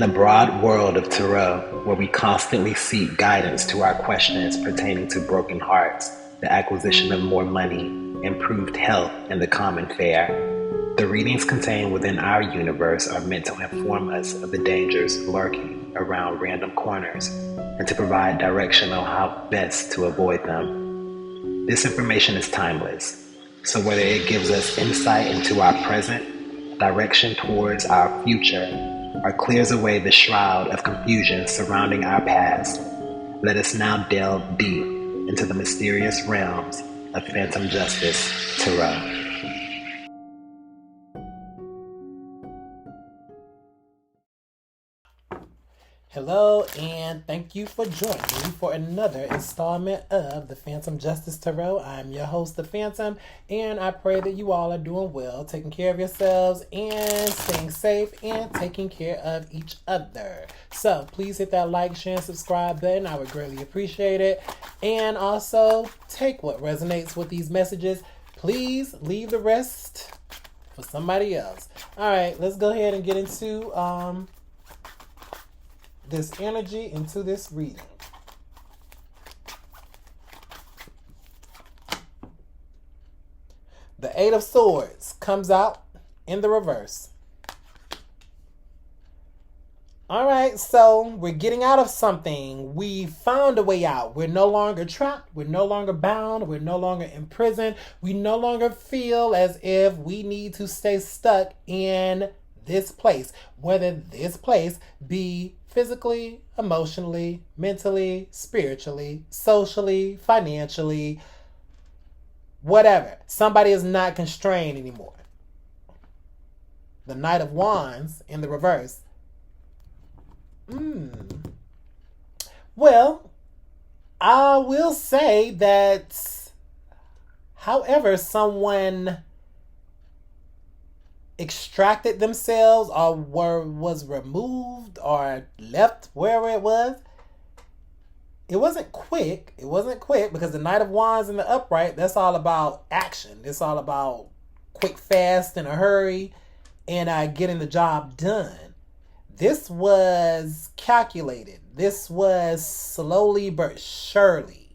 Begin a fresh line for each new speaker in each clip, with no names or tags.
In a broad world of tarot, where we constantly seek guidance to our questions pertaining to broken hearts, the acquisition of more money, improved health, and the common fare, the readings contained within our universe are meant to inform us of the dangers lurking around random corners and to provide direction on how best to avoid them. This information is timeless, so whether it gives us insight into our present, direction towards our future, or clears away the shroud of confusion surrounding our past, let us now delve deep into the mysterious realms of Phantom Justice Tarot.
Hello, and thank you for joining me for another installment of the Phantom Justice Tarot. I'm your host, The Phantom, and I pray that you all are doing well, taking care of yourselves, and staying safe, and taking care of each other. So, please hit that like, share, and subscribe button. I would greatly appreciate it. And also, take what resonates with these messages. Please leave the rest for somebody else. Alright, let's go ahead and get into this energy into this reading. The Eight of Swords comes out in the reverse. All right, so we're getting out of something. We found a way out. We're no longer trapped. We're no longer bound. We're no longer imprisoned. We no longer feel as if we need to stay stuck in this place, whether this place be physically, emotionally, mentally, spiritually, socially, financially, whatever. Somebody is not constrained anymore. The Knight of Wands in the reverse. Well, I will say that however someone extracted themselves or was removed or left wherever it wasn't quick. It wasn't quick because the Knight of Wands in the upright, that's all about action. It's all about quick, fast, in a hurry, and getting the job done. This was calculated. This was slowly but surely.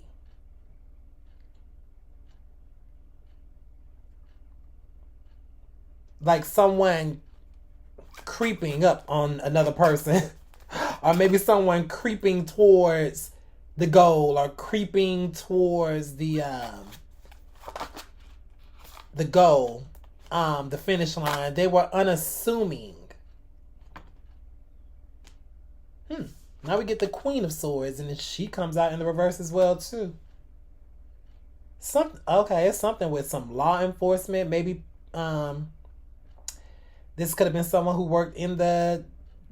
Like someone creeping up on another person. Or maybe someone creeping towards the goal or creeping towards the goal, the finish line. They were unassuming. Now we get the Queen of Swords, and then she comes out in the reverse as well too. It's something with some law enforcement. Maybe this could have been someone who worked in the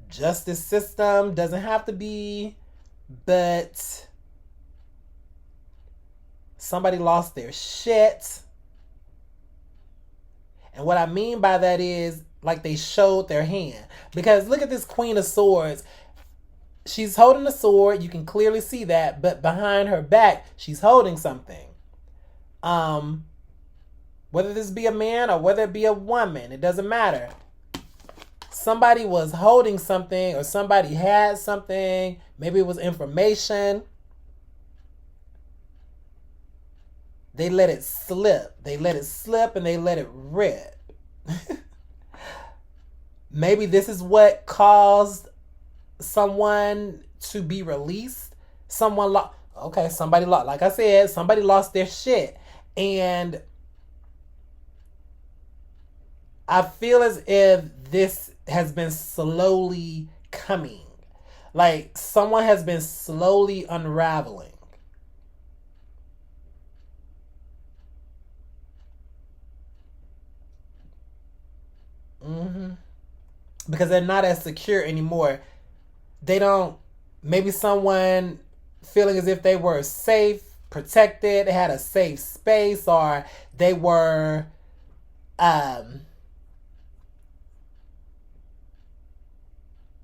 justice system. Doesn't have to be, but somebody lost their shit. And what I mean by that is, like, they showed their hand. Because look at this Queen of Swords. She's holding a sword. You can clearly see that. But behind her back, she's holding something. Whether this be a man or whether it be a woman, it doesn't matter. Somebody was holding something or somebody had something. Maybe it was information. They let it slip. They let it slip and they let it rip. Maybe this is what caused someone to be released. Somebody lost. Like I said, somebody lost their shit. And I feel as if this has been slowly coming. Like someone has been slowly unraveling. Because they're not as secure anymore. Maybe someone feeling as if they were safe, protected, had a safe space, or they were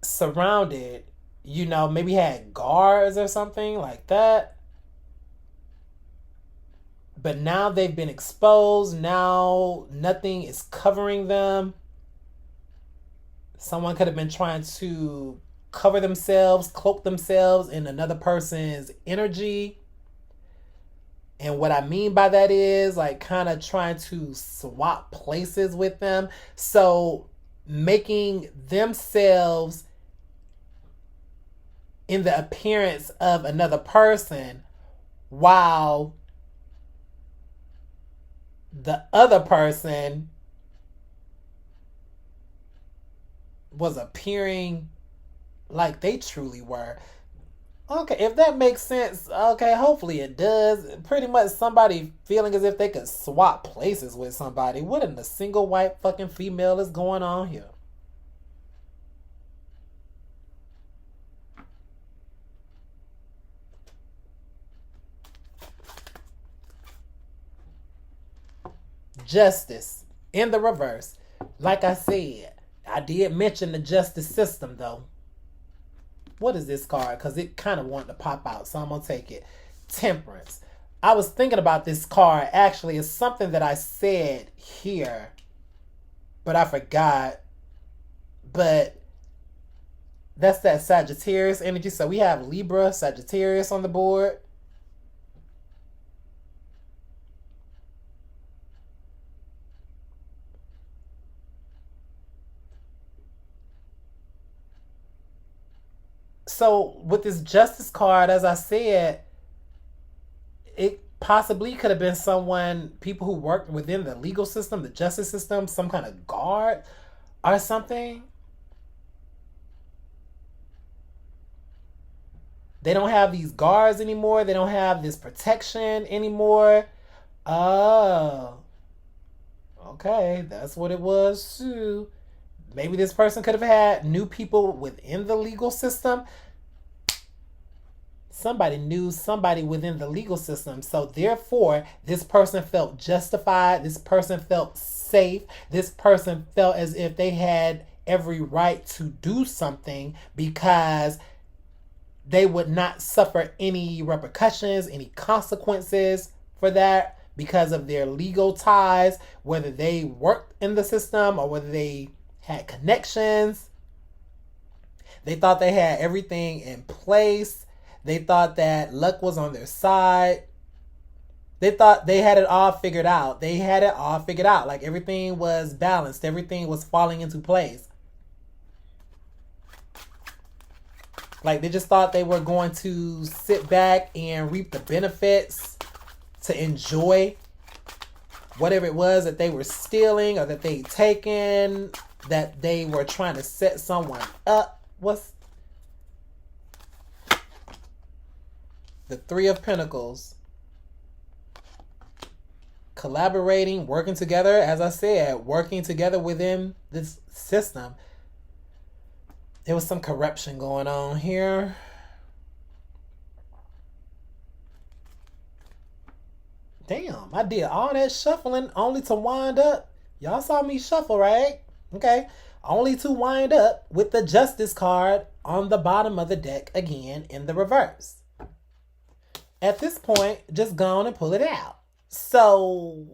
surrounded, maybe had guards or something like that. But now they've been exposed. Now nothing is covering them. Someone could have been trying to cover themselves, cloak themselves in another person's energy. And what I mean by that is like kind of trying to swap places with them. So making themselves in the appearance of another person while the other person was appearing like they truly were. Okay, if that makes sense, okay, hopefully it does. Pretty much somebody feeling as if they could swap places with somebody. What in the single white fucking female is going on here? Justice in the reverse. Like I said, I did mention the justice system though. What is this card? Because it kind of wanted to pop out, so I'm going to take it. Temperance. I was thinking about this card. Actually, it's something that I said here, but I forgot. But that's that Sagittarius energy. So we have Libra, Sagittarius on the board. So with this justice card, as I said, it possibly could have been people who worked within the legal system, the justice system, some kind of guard or something. They don't have these guards anymore. They don't have this protection anymore. Oh, okay. That's what it was too. Maybe this person could have had new people within the legal system. Somebody knew somebody within the legal system. So therefore, this person felt justified. This person felt safe. This person felt as if they had every right to do something because they would not suffer any repercussions, any consequences for that because of their legal ties, whether they worked in the system or whether they had connections. They thought they had everything in place. They thought that luck was on their side. They thought they had it all figured out. They had it all figured out. Like everything was balanced. Everything was falling into place. Like they just thought they were going to sit back and reap the benefits, to enjoy whatever it was that they were stealing or that they'd taken, that they were trying to set someone up. What's the Three of Pentacles? Collaborating, working together, as I said, working together within this system. There was some corruption going on here. Damn, I did all that shuffling only to wind up. Y'all saw me shuffle, right? Okay. Only to wind up with the Justice card on the bottom of the deck again in the reverse. At this point, just go on and pull it out. So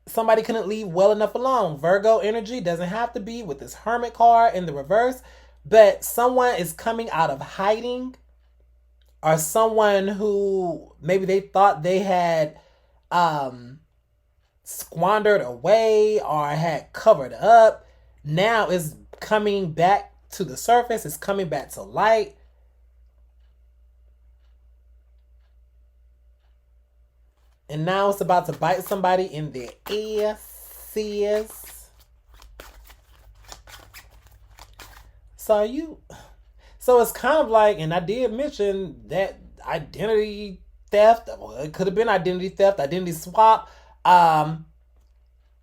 somebody couldn't leave well enough alone. Virgo energy doesn't have to be with this Hermit card in the reverse, but someone is coming out of hiding, or someone who maybe they thought they had squandered away or had covered up, now is coming back to the surface. It's coming back to light. And now it's about to bite somebody in their ear, sis. So it's kind of like, and I did mention that identity theft. Well, it could have been identity theft, identity swap.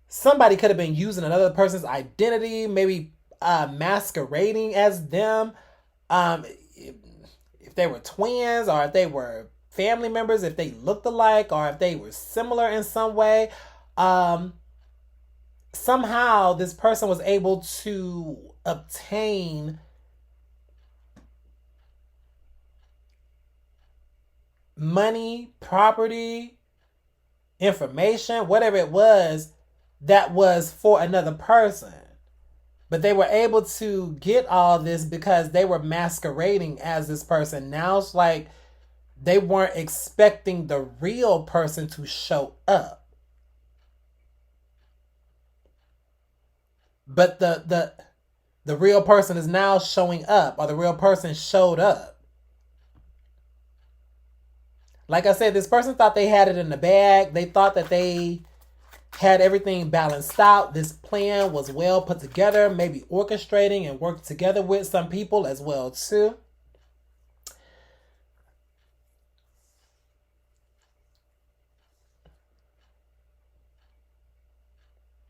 Somebody could have been using another person's identity, maybe masquerading as them. If they were twins, or if they were family members, if they looked alike, or if they were similar in some way. Somehow this person was able to obtain money, property, information, whatever it was that was for another person. But they were able to get all this because they were masquerading as this person. Now it's like they weren't expecting the real person to show up. But the real person is now showing up, or the real person showed up. Like I said, this person thought they had it in the bag. They thought that they had everything balanced out. This plan was well put together, maybe orchestrating and worked together with some people as well too.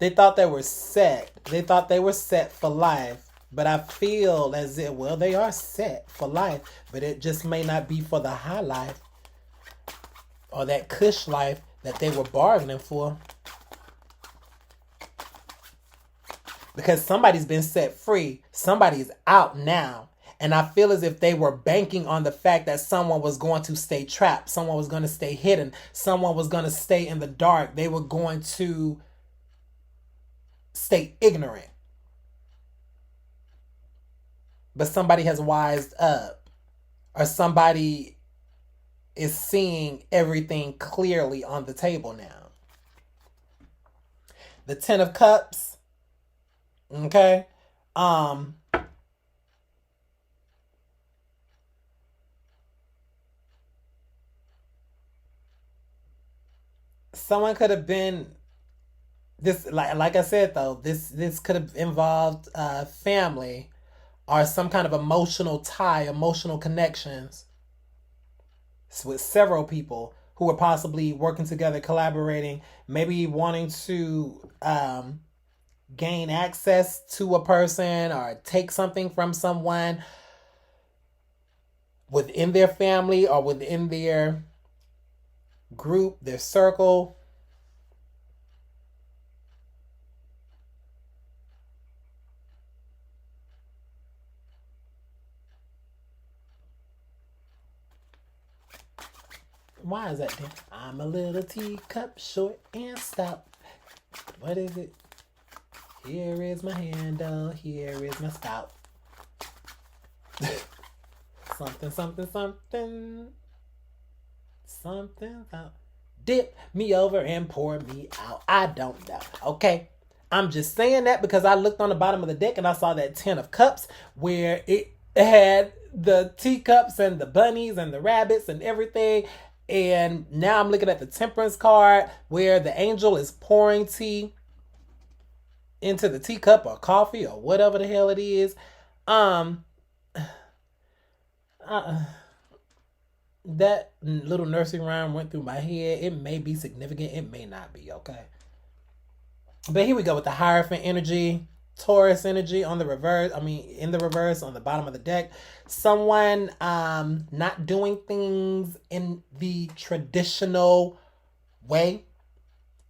They thought they were set. They thought they were set for life. But I feel as if, well, they are set for life, but it just may not be for the high life or that cush life that they were bargaining for. Because somebody's been set free. Somebody's out now. And I feel as if they were banking on the fact that someone was going to stay trapped. Someone was going to stay hidden. Someone was going to stay in the dark. They were going to stay ignorant. But somebody has wised up. Or somebody is seeing everything clearly on the table now. The Ten of Cups. Okay. Someone could have been this, like I said though, this could have involved family or some kind of emotional tie, emotional connections with several people who were possibly working together, collaborating, maybe wanting to gain access to a person or take something from someone within their family or within their group, their circle. Why is that there? I'm a little teacup, short and stout. What is it? Here is my handle. Here is my spout. Something, something, something. Something about. Dip me over and pour me out. I don't know. Okay? I'm just saying that because I looked on the bottom of the deck and I saw that Ten of Cups where it had the teacups and the bunnies and the rabbits and everything. And now I'm looking at the Temperance card where the angel is pouring tea into the teacup or coffee or whatever the hell it is. That little nursery rhyme went through my head. It may be significant. It may not be, okay? But here we go with the Hierophant energy. Taurus energy on the reverse. In the reverse on the bottom of the deck. Someone not doing things in the traditional way.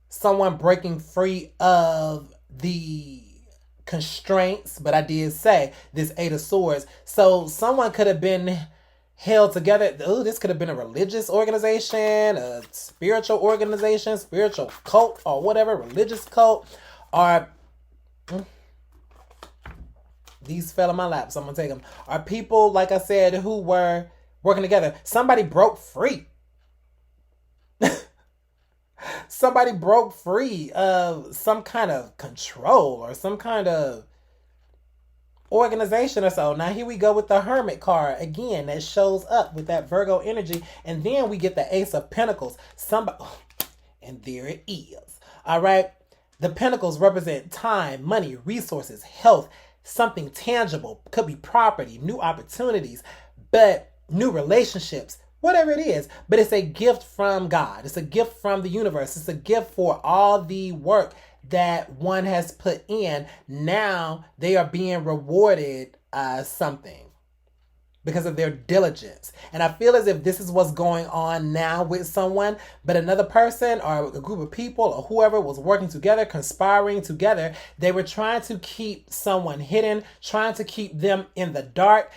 Someone breaking free of the constraints. But I did say this Eight of Swords. So someone could have been held together. Oh, this could have been a religious organization, a spiritual organization, spiritual cult, or whatever, religious cult, or these fell in my lap, so I'm gonna take them. Are people, like I said, who were working together. Somebody broke free. Somebody broke free of some kind of control or some kind of organization or so. Now here we go with the Hermit card again that shows up with that Virgo energy, and then we get the Ace of Pentacles. And there it is. All right, the Pentacles represent time, money, resources, health, something tangible. Could be property, new opportunities, but new relationships, whatever it is. But it's a gift from God. It's a gift from the universe. It's a gift for all the work that one has put in. Now they are being rewarded something because of their diligence. And I feel as if this is what's going on now with someone, but another person or a group of people or whoever was working together, conspiring together. They were trying to keep someone hidden, trying to keep them in the dark,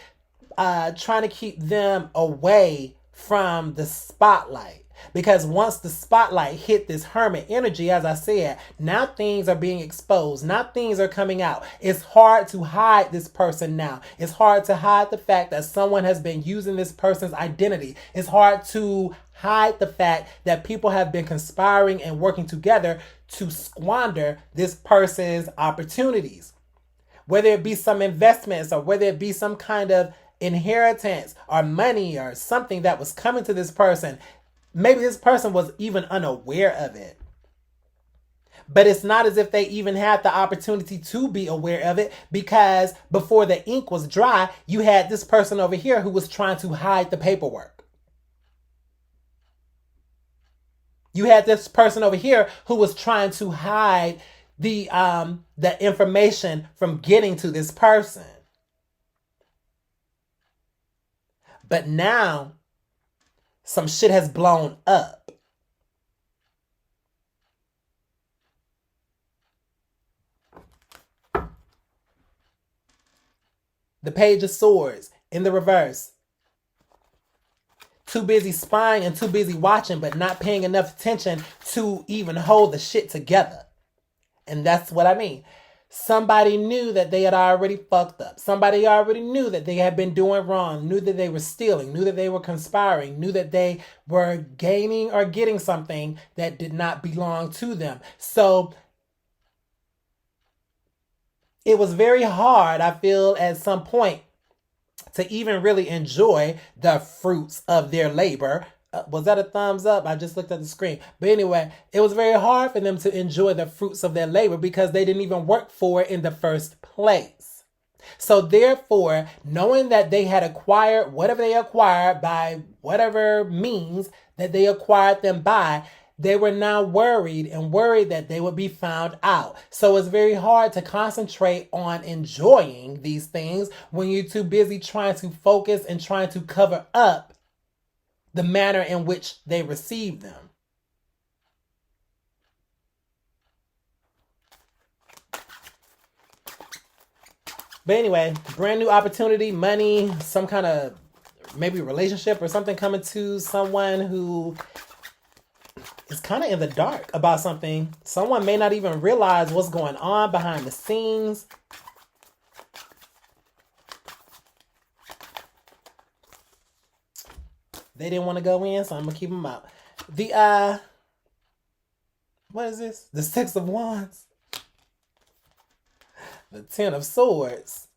trying to keep them away from the spotlight. Because once the spotlight hit this hermit energy, as I said, now things are being exposed. Now things are coming out. It's hard to hide this person now. It's hard to hide the fact that someone has been using this person's identity. It's hard to hide the fact that people have been conspiring and working together to squander this person's opportunities. Whether it be some investments or whether it be some kind of inheritance or money or something that was coming to this person. Maybe this person was even unaware of it. But it's not as if they even had the opportunity to be aware of it, because before the ink was dry, you had this person over here who was trying to hide the paperwork. You had this person over here who was trying to hide the information from getting to this person. But now some shit has blown up. The Page of Swords in the reverse. Too busy spying and too busy watching, but not paying enough attention to even hold the shit together. And that's what I mean. Somebody knew that they had already fucked up. Somebody already knew that they had been doing wrong, knew that they were stealing, knew that they were conspiring, knew that they were gaining or getting something that did not belong to them. So it was very hard, I feel, at some point to even really enjoy the fruits of their labor. Was that a thumbs up? I just looked at the screen. But anyway, it was very hard for them to enjoy the fruits of their labor because they didn't even work for it in the first place. So therefore, knowing that they had acquired whatever they acquired by whatever means that they acquired them by, they were now worried that they would be found out. So it's very hard to concentrate on enjoying these things when you're too busy trying to focus and trying to cover up the manner in which they receive them. But anyway, brand new opportunity, money, some kind of maybe relationship or something coming to someone who is kind of in the dark about something. Someone may not even realize what's going on behind the scenes. They didn't want to go in, so I'm going to keep them out. What is this? The Six of Wands. The Ten of Swords.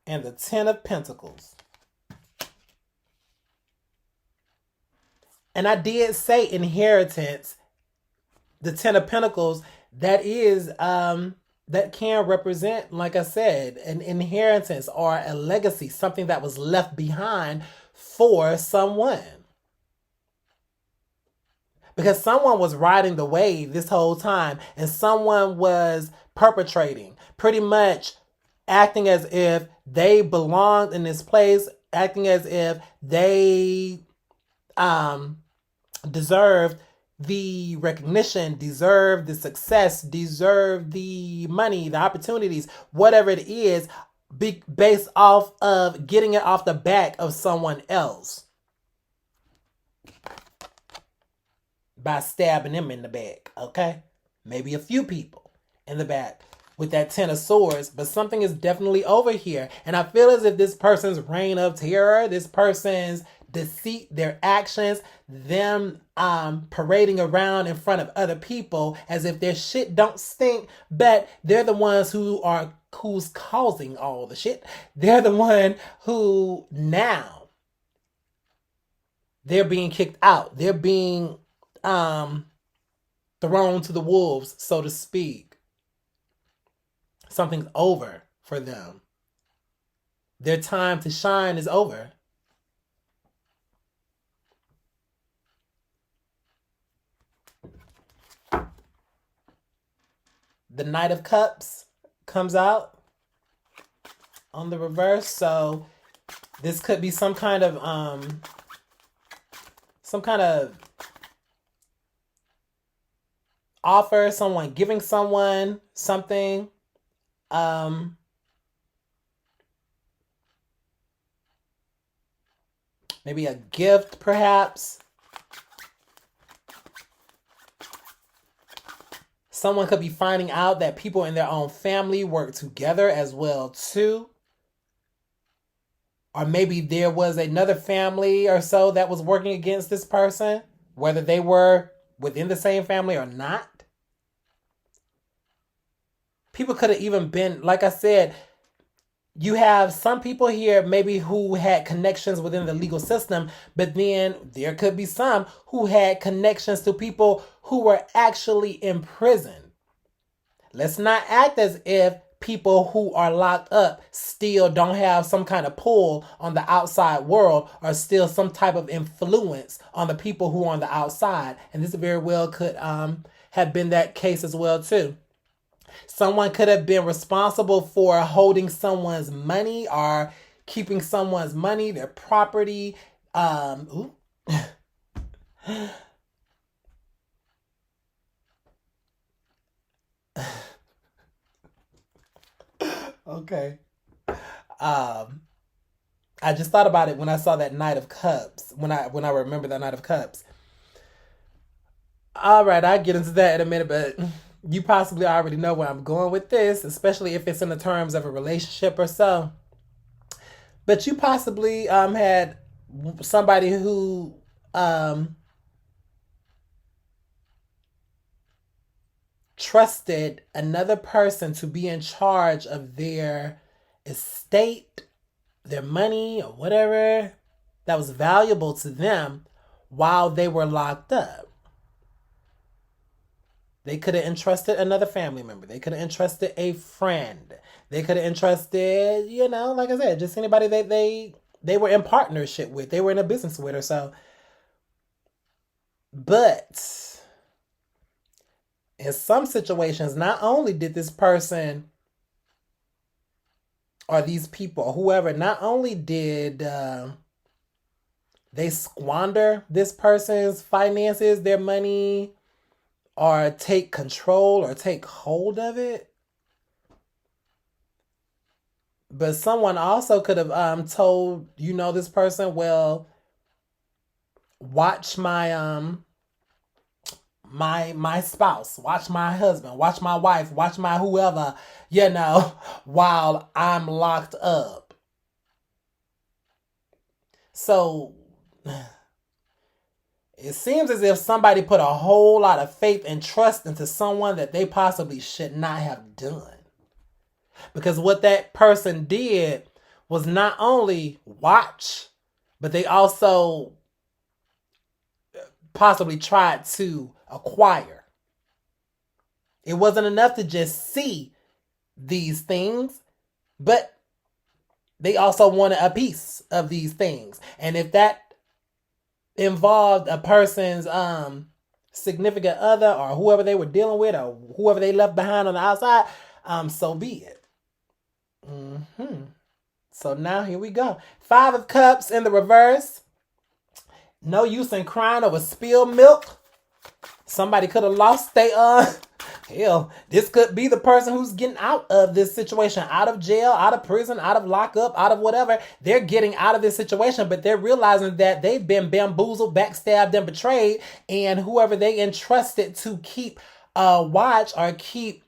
And the Ten of Pentacles. And I did say inheritance. The Ten of Pentacles, that is, that can represent, like I said, an inheritance or a legacy, something that was left behind for someone. Because someone was riding the wave this whole time and someone was perpetrating, pretty much acting as if they belonged in this place, acting as if they deserved the recognition, deserve the success, deserve the money, the opportunities, whatever it is, based off of getting it off the back of someone else by stabbing them in the back, okay? Maybe a few people in the back with that Ten of Swords, but something is definitely over here. And I feel as if this person's reign of terror, this person's deceit, their actions, them parading around in front of other people as if their shit don't stink, but they're the ones who's causing all the shit. They're the one who now they're being kicked out. They're being thrown to the wolves, so to speak. Something's over for them. Their time to shine is over. The Knight of Cups comes out on the reverse. So this could be some kind of offer, someone giving someone something. Maybe a gift, perhaps. Someone could be finding out that people in their own family work together as well, too. Or maybe there was another family or so that was working against this person, whether they were within the same family or not. People could have even been, like I said, you have some people here maybe who had connections within the legal system, but then there could be some who had connections to people who were actually in prison. Let's not act as if people who are locked up still don't have some kind of pull on the outside world or still some type of influence on the people who are on the outside. And this very well could have been that case as well too. Someone could have been responsible for holding someone's money or keeping someone's money, their property. Okay. I just thought about it when I saw that Knight of Cups. When I remember that Knight of Cups. All right, I'll get into that in a minute, but you possibly already know where I'm going with this, especially if it's in the terms of a relationship or so. But you possibly had somebody who trusted another person to be in charge of their estate, their money, or whatever that was valuable to them while they were locked up. They could have entrusted another family member. They could have entrusted a friend. They could have entrusted, like I said, just anybody that they were in partnership with. They were in a business with or so. But in some situations, not only did this person or these people or whoever, not only did they squander this person's finances, their money, or take control or take hold of it, but someone also could have told this person, well, watch my my spouse, watch my husband, watch my wife, watch my whoever, while I'm locked up. So it seems as if somebody put a whole lot of faith and trust into someone that they possibly should not have done. Because what that person did was not only watch, but they also possibly tried to acquire. It wasn't enough to just see these things, but they also wanted a piece of these things. And if that involved a person's significant other or whoever they were dealing with or whoever they left behind on the outside, so be it. So now here we go. 5 of Cups in the reverse. No use in crying over spilled milk. Somebody could have lost their hell, this could be the person who's getting out of this situation, out of jail, out of prison, out of lockup, out of whatever. They're getting out of this situation, but they're realizing that they've been bamboozled, backstabbed, and betrayed. And whoever they entrusted to keep watch or keep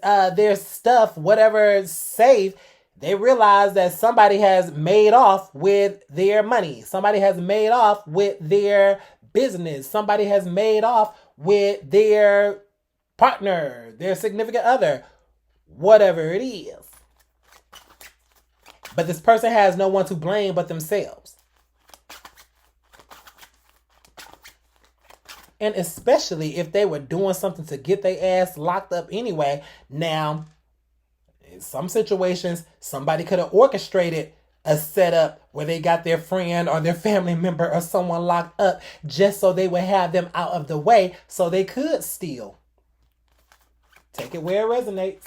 their stuff, whatever, safe, they realize that somebody has made off with their money. Somebody has made off with their business. Somebody has made off with their partner, their significant other, whatever it is. But this person has no one to blame but themselves. And especially if they were doing something to get their ass locked up anyway. Now, in some situations, somebody could have orchestrated a setup where they got their friend or their family member or someone locked up just so they would have them out of the way so they could steal. Take it where it resonates.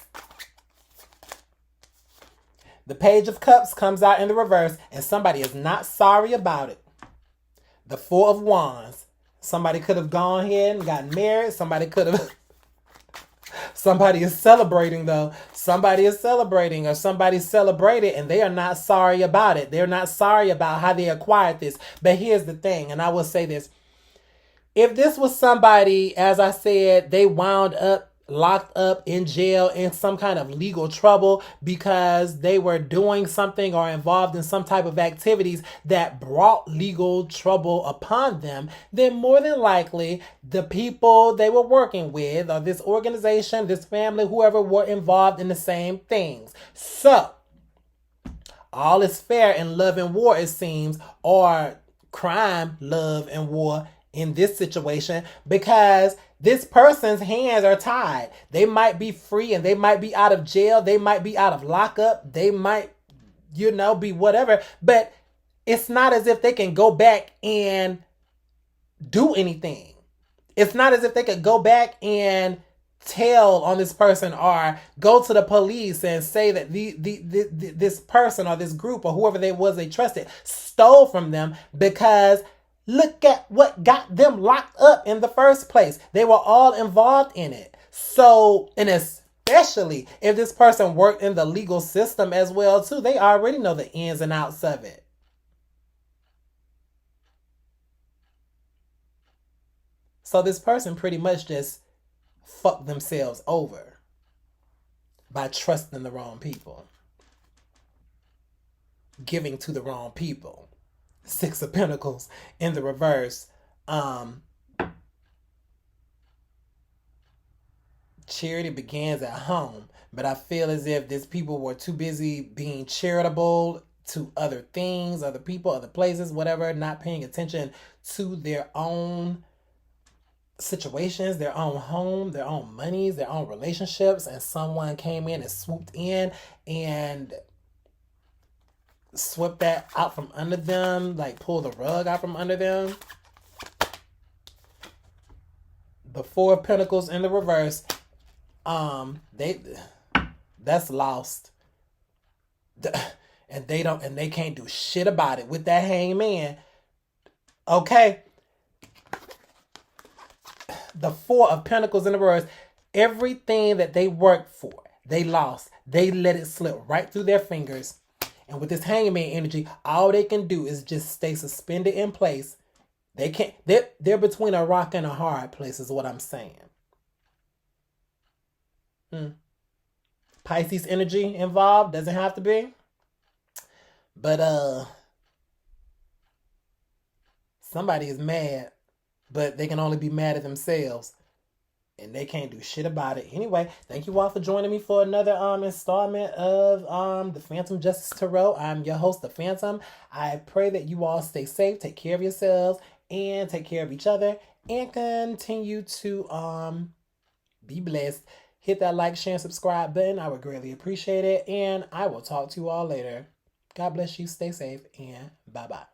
The Page of Cups comes out in the reverse and somebody is not sorry about it. The 4 of Wands. Somebody could have gone ahead and gotten married. Somebody could have Somebody is celebrating though. Somebody is celebrating, or somebody celebrated and they are not sorry about it. They're not sorry about how they acquired this. But here's the thing, and I will say this. If this was somebody, as I said, they wound up locked up in jail in some kind of legal trouble because they were doing something or involved in some type of activities that brought legal trouble upon them, then more than likely the people they were working with, or this organization, this family, whoever, were involved in the same things. So all is fair in love and war, it seems, or crime, love, and war in this situation, because this person's hands are tied. They might be free and they might be out of jail. They might be out of lockup. They might, be whatever. But it's not as if they can go back and do anything. It's not as if they could go back and tell on this person or go to the police and say that this person or this group or whoever they trusted stole from them, because look at what got them locked up in the first place. They were all involved in it. So, and especially if this person worked in the legal system as well too, they already know the ins and outs of it. So this person pretty much just fucked themselves over by trusting the wrong people, giving to the wrong people. Six of Pentacles in the reverse. Charity begins at home, but I feel as if these people were too busy being charitable to other things, other people, other places, whatever, not paying attention to their own situations, their own home, their own monies, their own relationships, and someone came in and swooped in and swept that out from under them, like pull the rug out from under them. The Four of Pentacles in the reverse, that's lost, and they can't do shit about it with that Hangman. Okay, the Four of Pentacles in the reverse, everything that they worked for, they lost. They let it slip right through their fingers. And with this Hangman energy, all they can do is just stay suspended in place. They can't. They're between a rock and a hard place, is what I'm saying. Pisces energy involved, doesn't have to be, but somebody is mad, but they can only be mad at themselves. And they can't do shit about it. Anyway, thank you all for joining me for another installment of the Phantom Justice Tarot. I'm your host, the Phantom. I pray that you all stay safe, take care of yourselves, and take care of each other, and continue to be blessed. Hit that like, share, and subscribe button. I would greatly appreciate it. And I will talk to you all later. God bless you, stay safe, and bye-bye.